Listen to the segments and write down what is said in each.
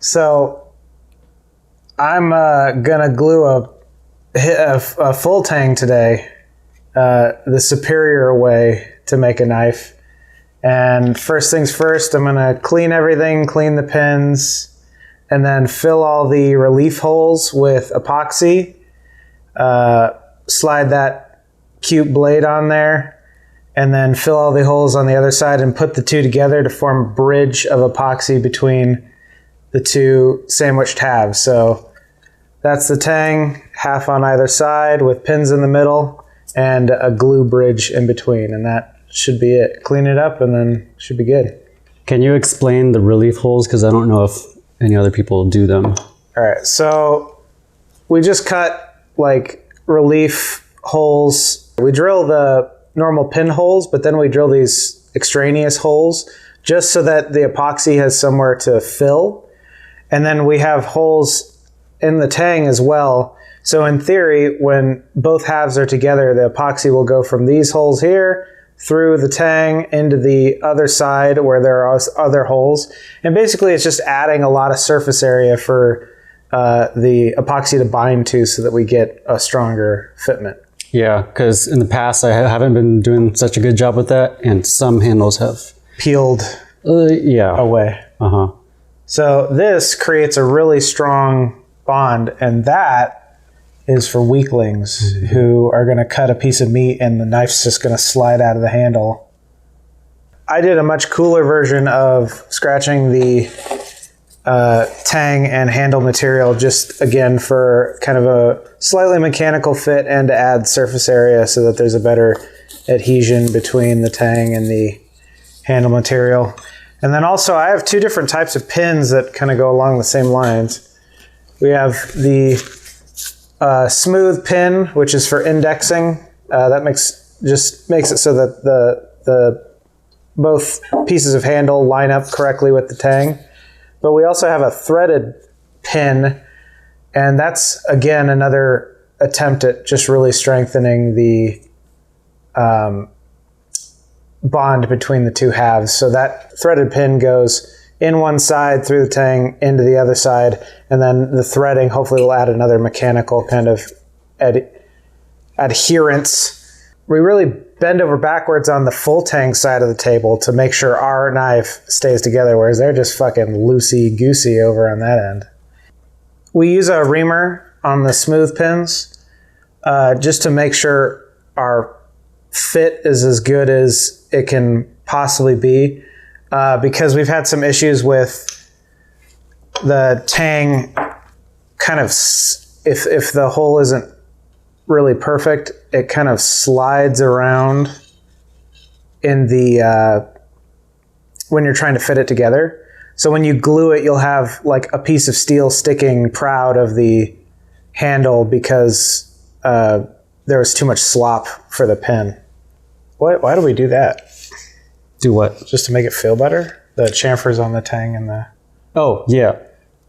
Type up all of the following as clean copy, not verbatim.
So I'm gonna glue a full-tang today, the superior way to make a knife. And first things first, I'm gonna clean everything, clean the pins, and then fill all the relief holes with epoxy. Slide that cute blade on there, and then fill all the holes on the other side and put the two together to form a bridge of epoxy between the two sandwiched halves. So that's the tang, half on either side with pins in the middle and a glue bridge in between, and that should be it. Clean it up and then it should be good. Can you explain the relief holes? Because I don't know if any other people do them. All right, so we just cut like relief holes. We drill the normal pin holes, but then we drill these extraneous holes just so that the epoxy has somewhere to fill. And then we have holes in the tang as well. So in theory, when both halves are together, the epoxy will go from these holes here through the tang into the other side where there are other holes. And basically it's just adding a lot of surface area for the epoxy to bind to so that we get a stronger fitment. Yeah, because in the past I haven't been doing such a good job with that, and some handles have peeled away. So this creates a really strong bond, and that is for weaklings who are going to cut a piece of meat and the knife's just going to slide out of the handle. I did a much cooler version of scratching the tang and handle material, just again for kind of a slightly mechanical fit and to add surface area so that there's a better adhesion between the tang and the handle material. And then also I have two different types of pins that kind of go along the same lines. We have the smooth pin, which is for indexing. That makes it so that the both pieces of handle line up correctly with the tang. But we also have a threaded pin, and that's, again, another attempt at just really strengthening the bond between the two halves. So that threaded pin goes in one side through the tang into the other side, and then the threading hopefully will add another mechanical kind of adherence. We really bend over backwards on the full-tang side of the table to make sure our knife stays together, whereas they're just fucking loosey-goosey over on that end. We use a reamer on the smooth pins just to make sure our fit is as good as it can possibly be, because we've had some issues with the tang kind of, if the hole isn't really perfect, it kind of slides around in the when you're trying to fit it together. So when you glue it, you'll have like a piece of steel sticking proud of the handle because there was too much slop for the pin. Why do we do that? Do what? Just to make it feel better? The chamfers on the tang and the... Oh, yeah.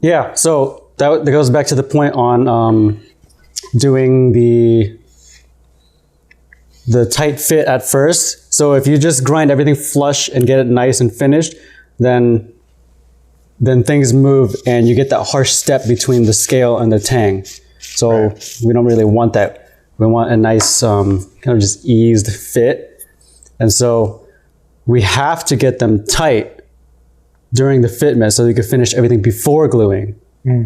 Yeah, so that goes back to the point on doing the tight fit at first. So if you just grind everything flush and get it nice and finished, then things move and you get that harsh step between the scale and the tang. So we don't really want that. We want a nice kind of just eased fit. And so we have to get them tight during the fitment so you can finish everything before gluing.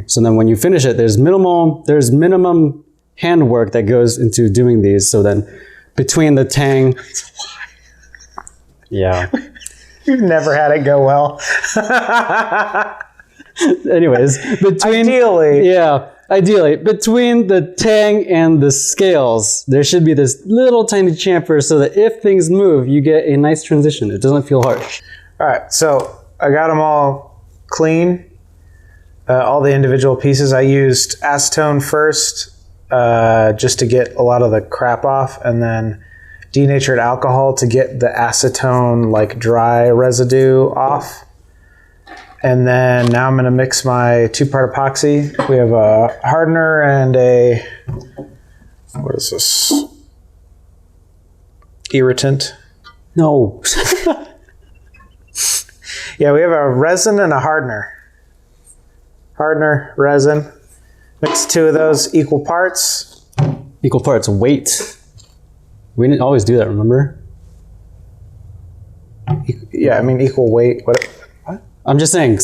So then when you finish it, there's minimum handwork that goes into doing these. So then between the tang... Yeah. You've never had it go well. Anyways, ideally, between the tang and the scales, there should be this little tiny chamfer so that if things move, you get a nice transition. It doesn't feel harsh. All right, so I got them all clean, all the individual pieces. I used acetone first, just to get a lot of the crap off, and then denatured alcohol to get the acetone like dry residue off. And then now I'm going to mix my 2-part epoxy. We have a hardener and a, what is this? Irritant. No. Yeah, we have a resin and a hardener. hardener, resin. Mix 2 of those equal parts. Equal parts weight. We didn't always do that, remember? Yeah, I mean equal weight. What? I'm just saying,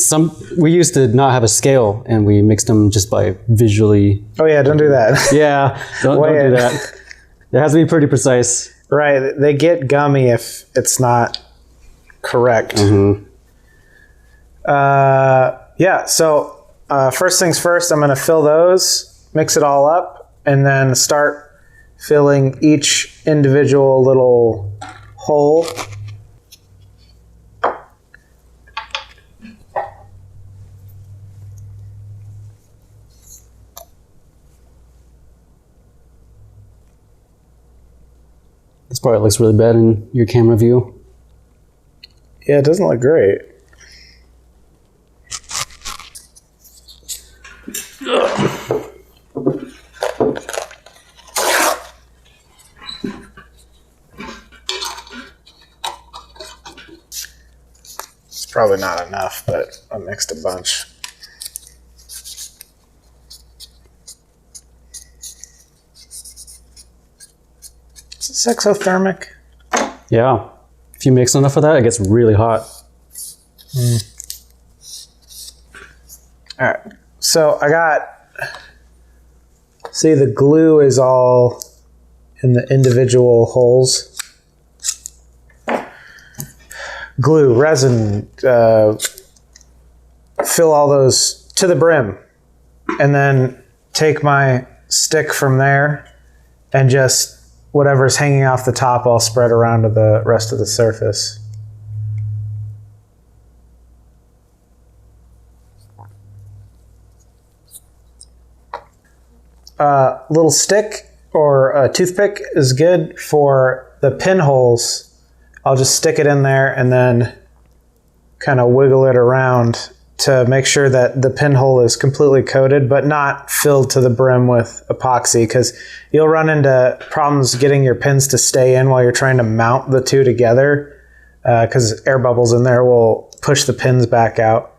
we used to not have a scale and we mixed them just by visually. Oh yeah, don't do that. Yeah, don't do that. It has to be pretty precise. Right, they get gummy if it's not correct. Yeah, so first things first, I'm going to fill those, mix it all up, and then start filling each individual little hole. This part looks really bad in your camera view. Yeah, it doesn't look great. It's probably not enough, but I mixed a bunch. Is it exothermic? Yeah. If you mix enough of that, it gets really hot. All right. So I got, see, the glue is all in the individual holes. Glue, resin, fill all those to the brim. And then take my stick from there and just whatever's hanging off the top, I'll spread around to the rest of the surface. Little stick or a toothpick is good for the pinholes. I'll just stick it in there and then kind of wiggle it around to make sure that the pinhole is completely coated but not filled to the brim with epoxy, because you'll run into problems getting your pins to stay in while you're trying to mount the two together, because air bubbles in there will push the pins back out.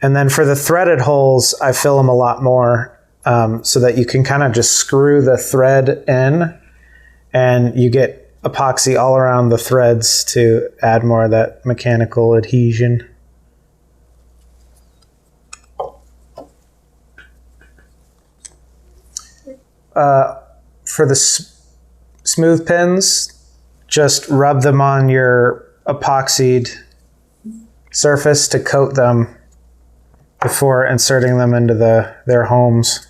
And then for the threaded holes, I fill them a lot more so that you can kind of just screw the thread in and you get epoxy all around the threads to add more of that mechanical adhesion. For the smooth pins, just rub them on your epoxied surface to coat them before inserting them into their homes.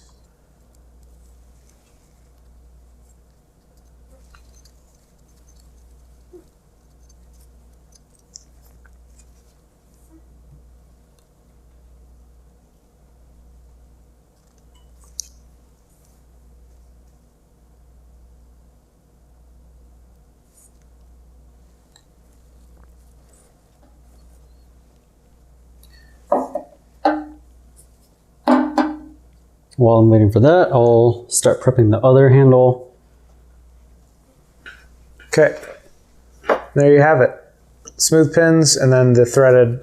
While I'm waiting for that, I'll start prepping the other handle. Okay, there you have it. Smooth pins and then the threaded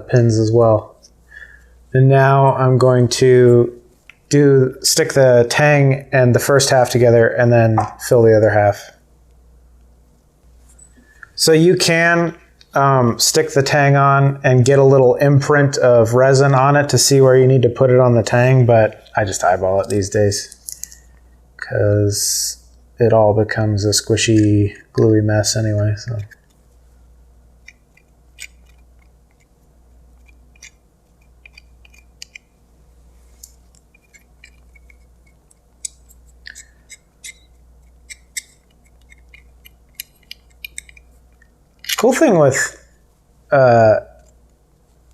pins as well. And now I'm going to stick the tang and the first half together and then fill the other half. So you can stick the tang on and get a little imprint of resin on it to see where you need to put it on the tang, but I just eyeball it these days because it all becomes a squishy, gluey mess anyway. So. Cool thing with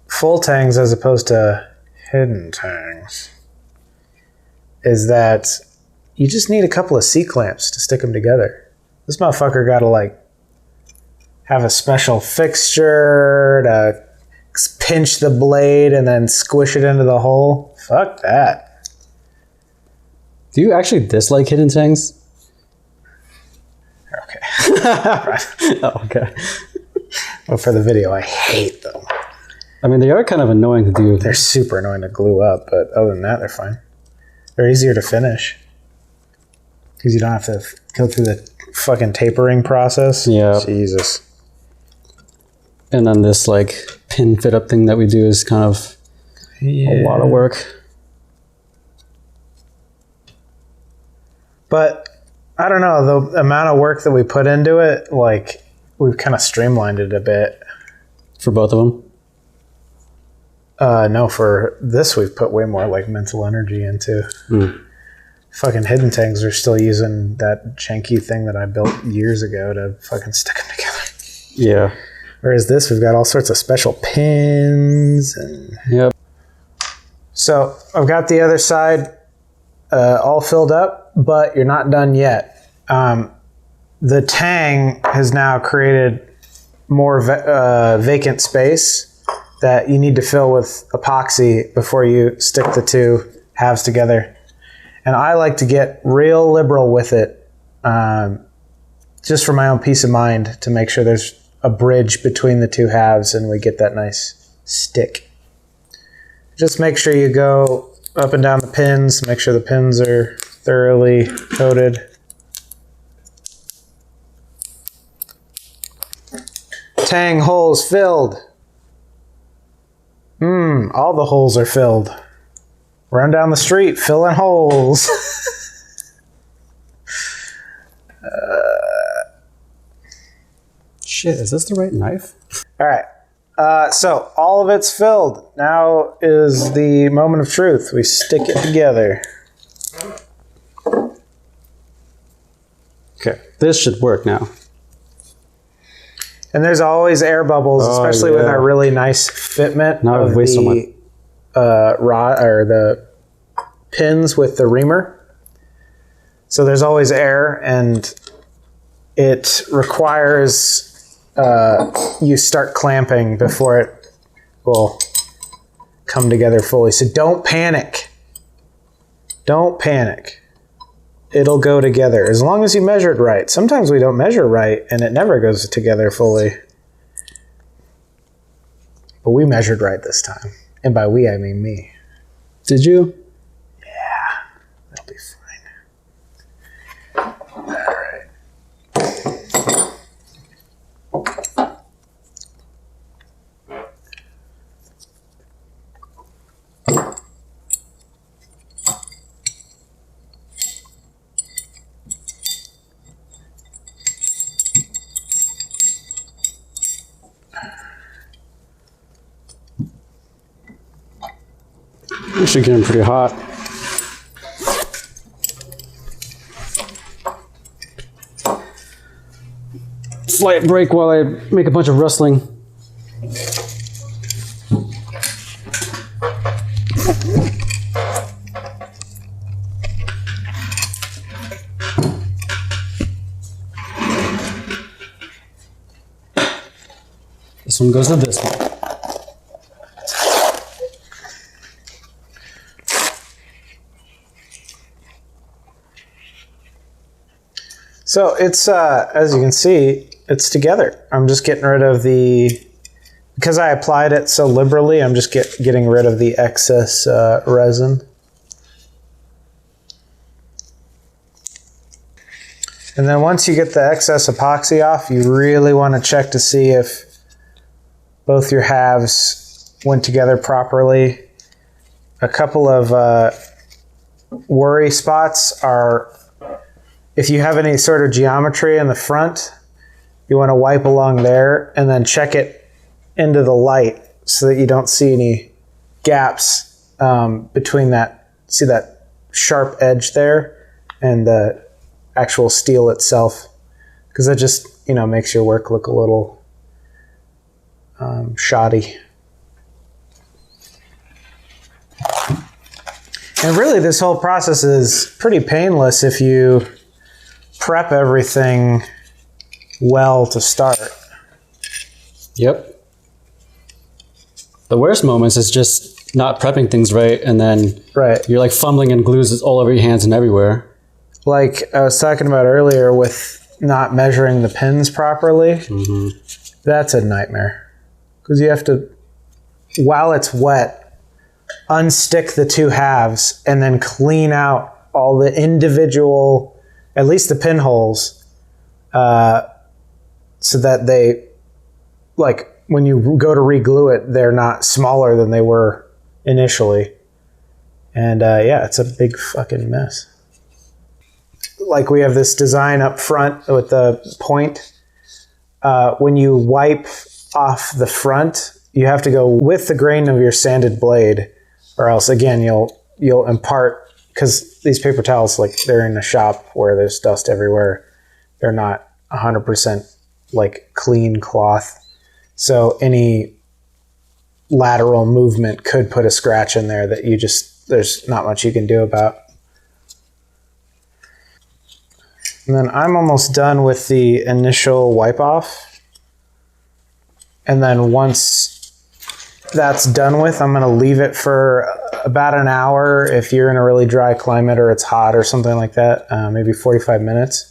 full tangs as opposed to hidden tangs is that you just need a couple of C-clamps to stick them together. This motherfucker got to like have a special fixture to pinch the blade and then squish it into the hole. Fuck that. Do you actually dislike hidden tangs? Okay. Oh, okay. But for the video, I hate them. I mean, they are kind of annoying to do. They're super annoying to glue up, but other than that, they're fine. They're easier to finish because you don't have to go through the fucking tapering process. Yeah. Jesus. And then this like pin fit up thing that we do is kind of a lot of work. But I don't know, the amount of work that we put into it, like we've kind of streamlined it a bit. For both of them? No, for this we've put way more like mental energy into. Fucking hidden tangs are still using that janky thing that I built years ago to fucking stick them together. Yeah. Whereas this, we've got all sorts of special pins. And yep. So I've got the other side all filled up, but you're not done yet. The tang has now created more vacant space that you need to fill with epoxy before you stick the two halves together. And I like to get real liberal with it, just for my own peace of mind, to make sure there's a bridge between the two halves and we get that nice stick. Just make sure you go up and down the pins, make sure the pins are thoroughly coated. Tang holes filled. All the holes are filled. Run down the street, filling holes. Shit, is this the right knife? All right. So all of it's filled. Now is the moment of truth. We stick it together. Okay, this should work now. And there's always air bubbles, especially with our really nice fitment Now of waste so much. rod or the pins with the reamer. So there's always air, and it requires you start clamping before it will come together fully. So don't panic. Don't panic. It'll go together as long as you measured right. Sometimes we don't measure right and it never goes together fully. But we measured right this time. And by we, I mean me. Did you? Yeah, that'll be fine. All right. This should get them pretty hot. Slight break while I make a bunch of rustling. This one goes to this one. So it's, as you can see, it's together. I'm just getting rid of because I applied it so liberally, I'm just getting rid of the excess resin. And then once you get the excess epoxy off, you really want to check to see if both your halves went together properly. A couple of worry spots are if you have any sort of geometry in the front, you want to wipe along there and then check it into the light so that you don't see any gaps between that. See that sharp edge there and the actual steel itself, because that just, you know, makes your work look a little shoddy. And really this whole process is pretty painless if you prep everything well to start. Yep. The worst moments is just not prepping things right, and then you're like fumbling and glues all over your hands and everywhere. Like I was talking about earlier with not measuring the pins properly, that's a nightmare. Because you have to while it's wet, unstick the two halves and then clean out all the individual, at least the pinholes, so that they, like, when you go to re-glue it, they're not smaller than they were initially. And yeah, it's a big fucking mess. Like, we have this design up front with the point. When you wipe off the front, you have to go with the grain of your sanded blade, or else, again, you'll impart, because these paper towels, like, they're in a shop where there's dust everywhere. They're not 100% like clean cloth. So any lateral movement could put a scratch in there that there's not much you can do about. And then I'm almost done with the initial wipe off. And then once that's done with, I'm going to leave it for about an hour if you're in a really dry climate or it's hot or something like that, maybe 45 minutes.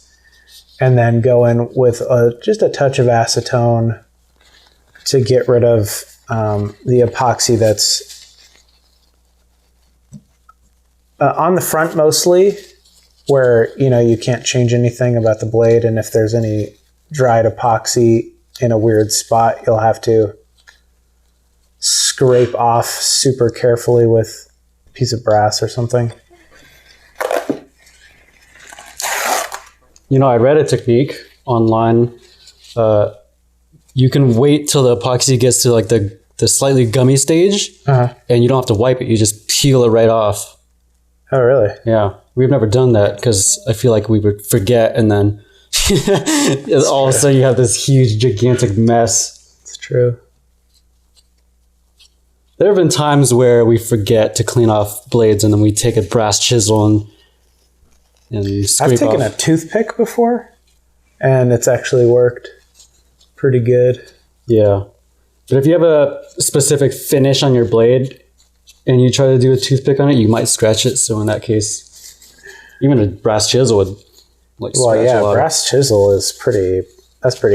And then go in with just a touch of acetone to get rid of the epoxy that's on the front mostly, where you can't change anything about the blade, and if there's any dried epoxy in a weird spot, you'll have to scrape off super carefully with a piece of brass or something. I read a technique online. You can wait till the epoxy gets to like the slightly gummy stage, and you don't have to wipe it. You just peel it right off. Oh, really? Yeah. We've never done that because I feel like we would forget, and then all of a sudden you have this huge, gigantic mess. It's true. There have been times where we forget to clean off blades, and then we take a brass chisel and scrape I've taken off. a toothpick before, and it's actually worked pretty good. Yeah. But if you have a specific finish on your blade and you try to do a toothpick on it, you might scratch it. So in that case, even a brass chisel would scratch a lot. Brass chisel is pretty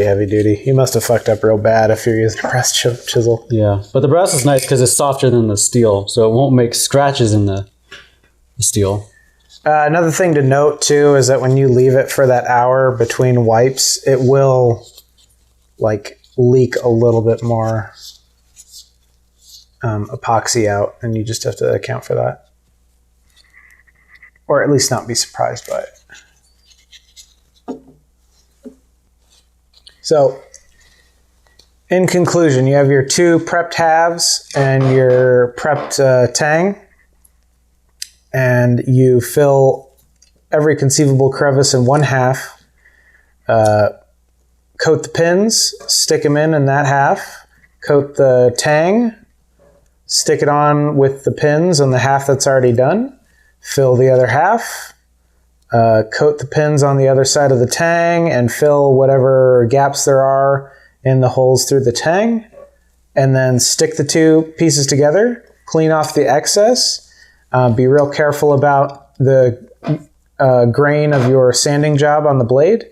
heavy duty. You must have fucked up real bad if you're using a brass chisel. Yeah. But the brass is nice because it's softer than the steel, so it won't make scratches in the steel. Another thing to note too is that when you leave it for that hour between wipes, it will leak a little bit more epoxy out, and you just have to account for that, or at least not be surprised by it. So, in conclusion, you have your two prepped halves and your prepped tang. And you fill every conceivable crevice in one half, coat the pins, stick them in that half, coat the tang, stick it on with the pins on the half that's already done, fill the other half, coat the pins on the other side of the tang, and fill whatever gaps there are in the holes through the tang, and then stick the two pieces together, clean off the excess. Be real careful about the grain of your sanding job on the blade,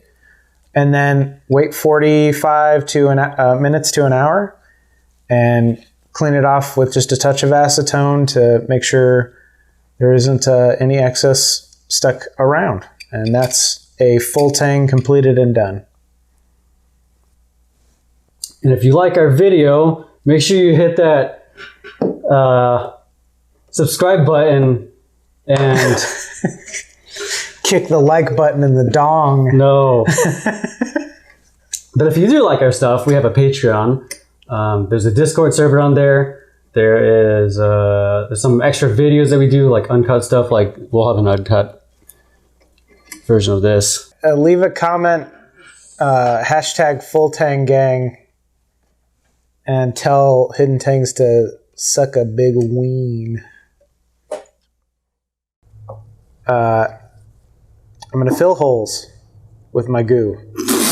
and then wait 45 minutes to an hour and clean it off with just a touch of acetone to make sure there isn't any excess stuck around. And that's a full tang completed and done. And if you like our video, make sure you hit that subscribe button and kick the like button in the dong. No. But if you do like our stuff, we have a Patreon. There's a Discord server on there. There's some extra videos that we do, like uncut stuff. Like we'll have an uncut version of this. Leave a comment, hashtag full-tang-gang, and tell Hidden Tangs to suck a big ween. I'm going to fill holes with my goo.